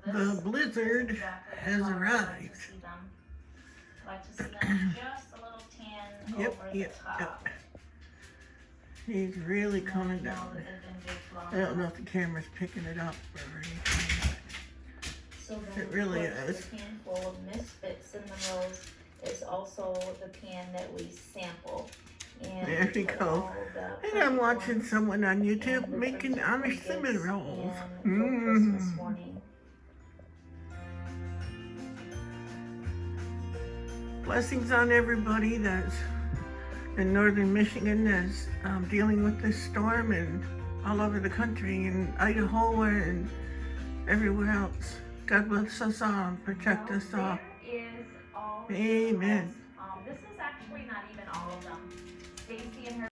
The blizzard has arrived. I like to see them just a little tan Yep, over yep, the top. yep. He's really coming Know down. that they've been big long I don't know enough. if the camera's picking it up or anything. So then, It really of course, is. the can full of Misfit Cinnamon is also the can that we sample. And There we put go. all the And I'm perfect watching ones someone on and YouTube the making fruits Amish and cinnamon biscuits rolls. in for Christmas Mmm. morning. Blessings on everybody that's in northern Michigan that's dealing with this storm, and all over the country, in Idaho and everywhere else. God bless us all and protect us all. There is all Amen. this is actually not even all of them. Stacy and her